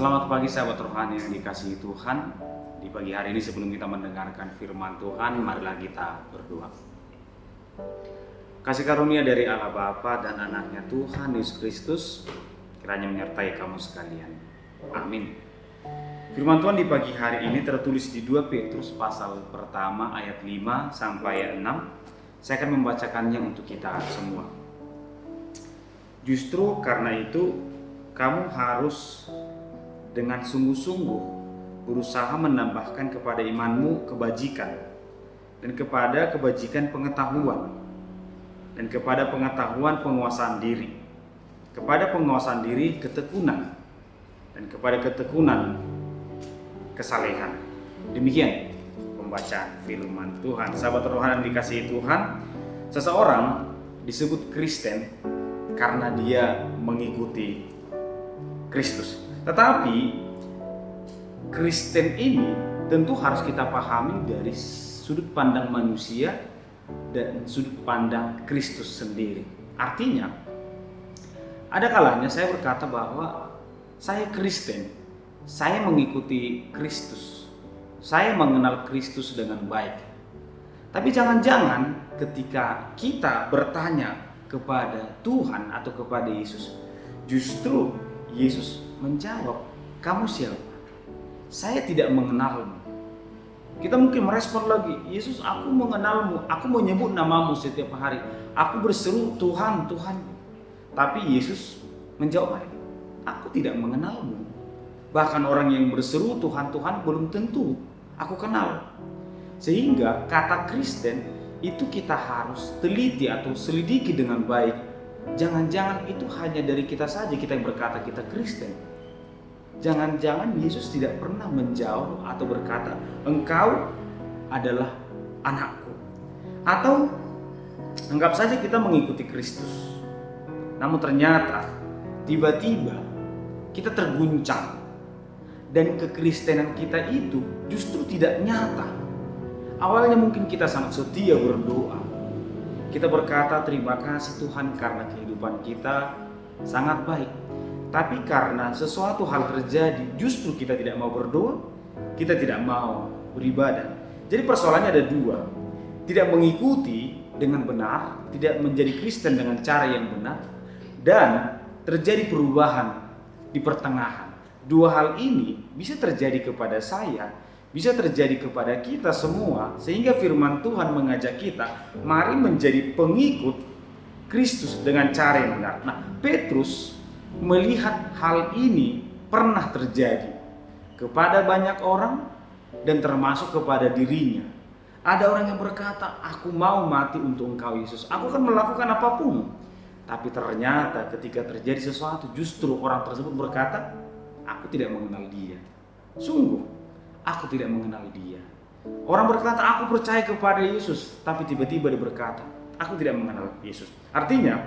Selamat pagi sahabat rohani yang dikasihi Tuhan. Di pagi hari ini sebelum kita mendengarkan firman Tuhan, marilah kita berdoa. Kasih karunia dari Allah Bapa dan anaknya Tuhan Yesus Kristus kiranya menyertai kamu sekalian. Amin. Firman Tuhan di pagi hari ini tertulis di 2 Petrus pasal pertama ayat 5 sampai 6. Saya akan membacakannya untuk kita semua. Justru karena itu kamu harus dengan sungguh-sungguh berusaha menambahkan kepada imanmu kebajikan, dan kepada kebajikan pengetahuan, dan kepada pengetahuan penguasaan diri, kepada penguasaan diri ketekunan, dan kepada ketekunan kesalehan. Demikian pembacaan firman Tuhan. Sahabat rohani yang dikasihi Tuhan, seseorang disebut Kristen karena dia mengikuti Kristus. Tetapi Kristen ini tentu harus kita pahami dari sudut pandang manusia dan sudut pandang Kristus sendiri. Artinya, ada kalanya saya berkata bahwa saya Kristen, saya mengikuti Kristus, saya mengenal Kristus dengan baik. Tapi jangan-jangan ketika kita bertanya kepada Tuhan atau kepada Yesus, justru Yesus menjawab, "Kamu siapa? Saya tidak mengenalmu." Kita mungkin merespon lagi, "Yesus, aku mengenalmu, aku menyebut namamu setiap hari, aku berseru Tuhan, Tuhan." Tapi Yesus menjawab, "Aku tidak mengenalmu." Bahkan orang yang berseru Tuhan, Tuhan belum tentu aku kenal. Sehingga kata Kristen itu kita harus teliti atau selidiki dengan baik. Jangan-jangan itu hanya dari kita saja kita yang berkata kita Kristen. Jangan-jangan Yesus tidak pernah menjawab atau berkata, "Engkau adalah anakku." Atau anggap saja kita mengikuti Kristus, namun ternyata tiba-tiba kita terguncang dan kekristenan kita itu justru tidak nyata. Awalnya mungkin kita sangat setia berdoa, kita berkata terima kasih Tuhan karena kehidupan kita sangat baik. Tapi karena sesuatu hal terjadi, justru kita tidak mau berdoa, kita tidak mau beribadah. Jadi persoalannya ada dua. Tidak mengikuti dengan benar, tidak menjadi Kristen dengan cara yang benar, dan terjadi perubahan di pertengahan. Dua hal ini bisa terjadi kepada saya, bisa terjadi kepada kita semua, sehingga firman Tuhan mengajak kita, mari menjadi pengikut Kristus dengan cara yang benar. Nah, Petrus melihat hal ini pernah terjadi kepada banyak orang dan termasuk kepada dirinya. Ada orang yang berkata, "Aku mau mati untuk Engkau Yesus, aku akan melakukan apapun." Tapi ternyata ketika terjadi sesuatu, justru orang tersebut berkata, "Aku tidak mengenal dia. Sungguh, aku tidak mengenal dia." Orang berkata, "Aku percaya kepada Yesus," tapi tiba-tiba dia berkata, "Aku tidak mengenal Yesus." Artinya,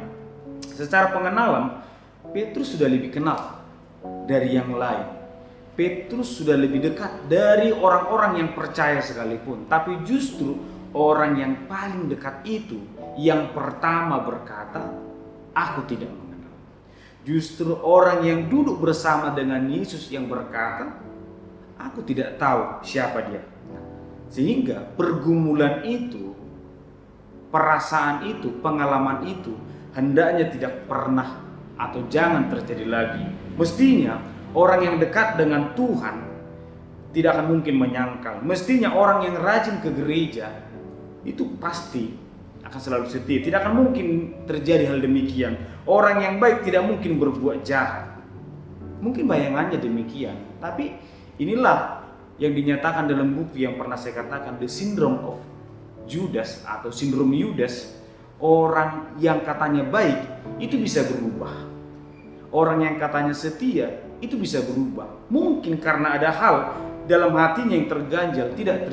secara pengenalan, Petrus sudah lebih kenal dari yang lain. Petrus sudah lebih dekat dari orang-orang yang percaya sekalipun. Tapi justru orang yang paling dekat itu yang pertama berkata, "Aku tidak mengenal." Justru orang yang duduk bersama dengan Yesus yang berkata, "Aku tidak tahu siapa dia." Sehingga pergumulan itu, perasaan itu, pengalaman itu hendaknya tidak pernah atau jangan terjadi lagi. Mestinya orang yang dekat dengan Tuhan tidak akan mungkin menyangkal. Mestinya orang yang rajin ke gereja itu pasti akan selalu setia. Tidak akan mungkin terjadi hal demikian. Orang yang baik tidak mungkin berbuat jahat. Mungkin bayangannya demikian, tapi inilah yang dinyatakan dalam buku yang pernah saya katakan, The Syndrome of Judas atau Sindrom Yudas. Orang yang katanya baik itu bisa berubah. Orang yang katanya setia itu bisa berubah. Mungkin karena ada hal dalam hatinya yang terganjal, tidak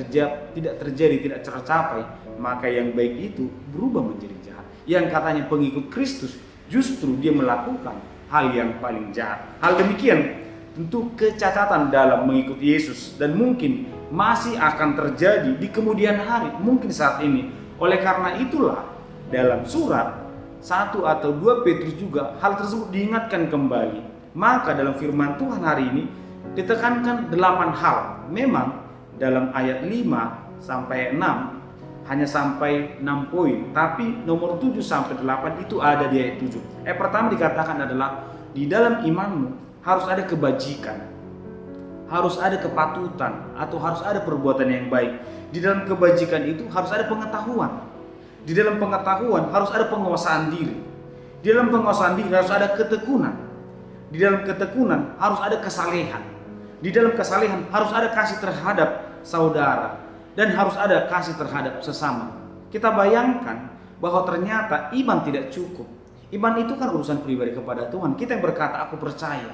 terjadi, tidak tercapai, maka yang baik itu berubah menjadi jahat. Yang katanya pengikut Kristus, justru dia melakukan hal yang paling jahat. Hal demikian tentu kecacatan dalam mengikuti Yesus, dan mungkin masih akan terjadi di kemudian hari, mungkin saat ini. Oleh karena itulah dalam surat 1 atau 2 Petrus juga hal tersebut diingatkan kembali. Maka dalam firman Tuhan hari ini ditekankan 8 hal. Memang dalam ayat 5 sampai 6 hanya sampai 6 poin, tapi nomor 7 sampai 8 itu ada di ayat 7. Pertama dikatakan adalah di dalam imanmu harus ada kebajikan, harus ada kepatutan, atau harus ada perbuatan yang baik. Di dalam kebajikan itu harus ada pengetahuan. Di dalam pengetahuan harus ada penguasaan diri. Di dalam penguasaan diri harus ada ketekunan. Di dalam ketekunan harus ada kesalehan. Di dalam kesalehan harus ada kasih terhadap saudara. Dan harus ada kasih terhadap sesama. Kita bayangkan bahwa ternyata iman tidak cukup. Iman itu kan urusan pribadi kepada Tuhan. Kita yang berkata aku percaya.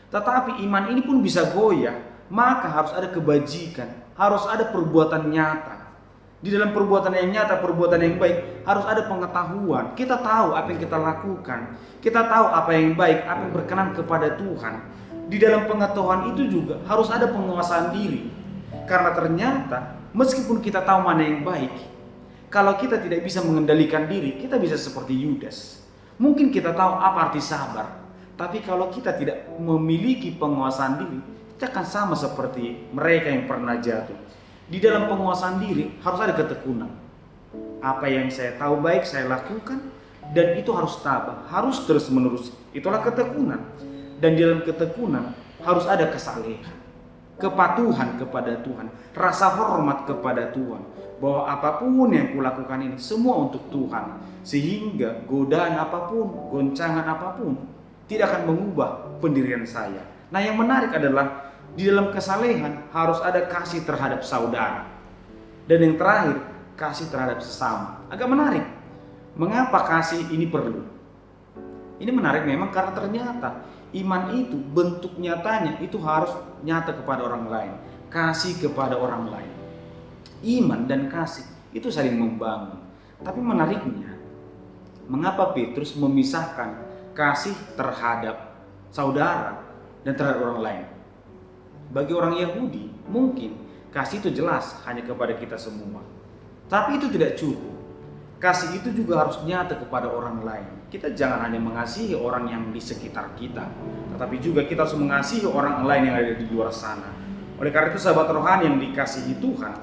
Tetapi iman ini pun bisa goyah. Maka harus ada kebajikan. Harus ada perbuatan nyata. Di dalam perbuatan yang nyata, perbuatan yang baik, harus ada pengetahuan. Kita tahu apa yang kita lakukan. Kita tahu apa yang baik, apa yang berkenan kepada Tuhan. Di dalam pengetahuan itu juga harus ada penguasaan diri. Karena ternyata meskipun kita tahu mana yang baik, kalau kita tidak bisa mengendalikan diri, kita bisa seperti Yudas. Mungkin kita tahu apa arti sabar, tapi kalau kita tidak memiliki penguasaan diri, kita akan sama seperti mereka yang pernah jatuh. Di dalam penguasaan diri harus ada ketekunan. Apa yang saya tahu baik saya lakukan, dan itu harus tabah, harus terus menerus. Itulah ketekunan. Dan di dalam ketekunan harus ada kesalehan, kepatuhan kepada Tuhan, rasa hormat kepada Tuhan, bahwa apapun yang kulakukan ini semua untuk Tuhan, sehingga godaan apapun, goncangan apapun tidak akan mengubah pendirian saya. Nah, yang menarik adalah di dalam kesalehan harus ada kasih terhadap saudara, dan yang terakhir kasih terhadap sesama. Agak menarik, mengapa kasih ini perlu? Ini menarik memang karena ternyata iman itu bentuk nyatanya itu harus nyata kepada orang lain, kasih kepada orang lain. Iman dan kasih itu saling membangun. Tapi menariknya, mengapa Petrus memisahkan kasih terhadap saudara dan terhadap orang lain? Bagi orang Yahudi mungkin kasih itu jelas hanya kepada kita semua. Tapi itu tidak cukup. Kasih itu juga harus nyata kepada orang lain. Kita jangan hanya mengasihi orang yang di sekitar kita, tetapi juga kita harus mengasihi orang lain yang ada di luar sana. Oleh karena itu sahabat rohani yang dikasihi Tuhan,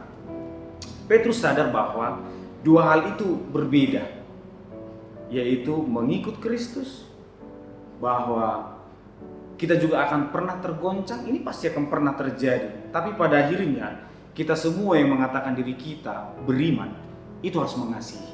Petrus sadar bahwa dua hal itu berbeda, yaitu mengikut Kristus, bahwa kita juga akan pernah tergoncang, ini pasti akan pernah terjadi. Tapi pada akhirnya kita semua yang mengatakan diri kita beriman, itu harus mengasihi.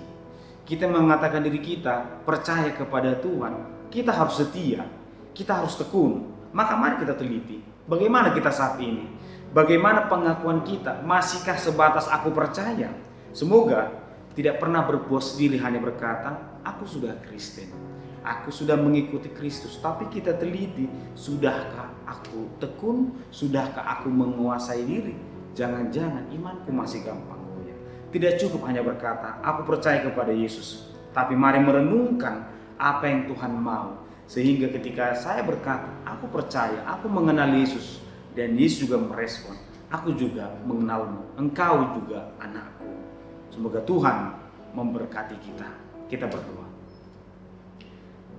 Kita mengatakan diri kita percaya kepada Tuhan, kita harus setia, kita harus tekun. Maka mari kita teliti, bagaimana kita saat ini? Bagaimana pengakuan kita? Masihkah sebatas aku percaya? Semoga tidak pernah berpuas diri hanya berkata, aku sudah Kristen, aku sudah mengikuti Kristus. Tapi kita teliti, sudahkah aku tekun? Sudahkah aku menguasai diri? Jangan-jangan imanku masih gampang. Tidak cukup hanya berkata, aku percaya kepada Yesus. Tapi mari merenungkan apa yang Tuhan mau. Sehingga ketika saya berkata, aku percaya, aku mengenal Yesus. Dan Yesus juga merespon, aku juga mengenalmu, engkau juga anakku. Semoga Tuhan memberkati kita. Kita berdoa.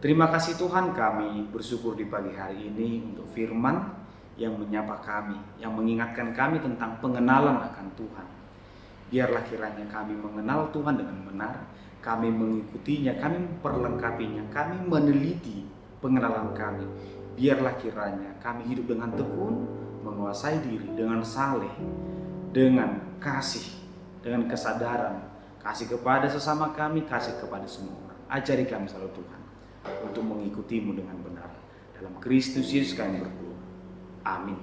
Terima kasih Tuhan, kami bersyukur di pagi hari ini untuk firman yang menyapa kami, yang mengingatkan kami tentang pengenalan akan Tuhan. Biarlah kiranya kami mengenal Tuhan dengan benar, kami mengikutinya, kami memperlengkapinya, kami meneliti pengenalan kami. Biarlah kiranya kami hidup dengan tekun, menguasai diri, dengan saleh, dengan kasih, dengan kesadaran, kasih kepada sesama kami, kasih kepada semua orang. Ajari kami selalu Tuhan untuk mengikutimu dengan benar. Dalam Kristus Yesus kami berdoa. Amin.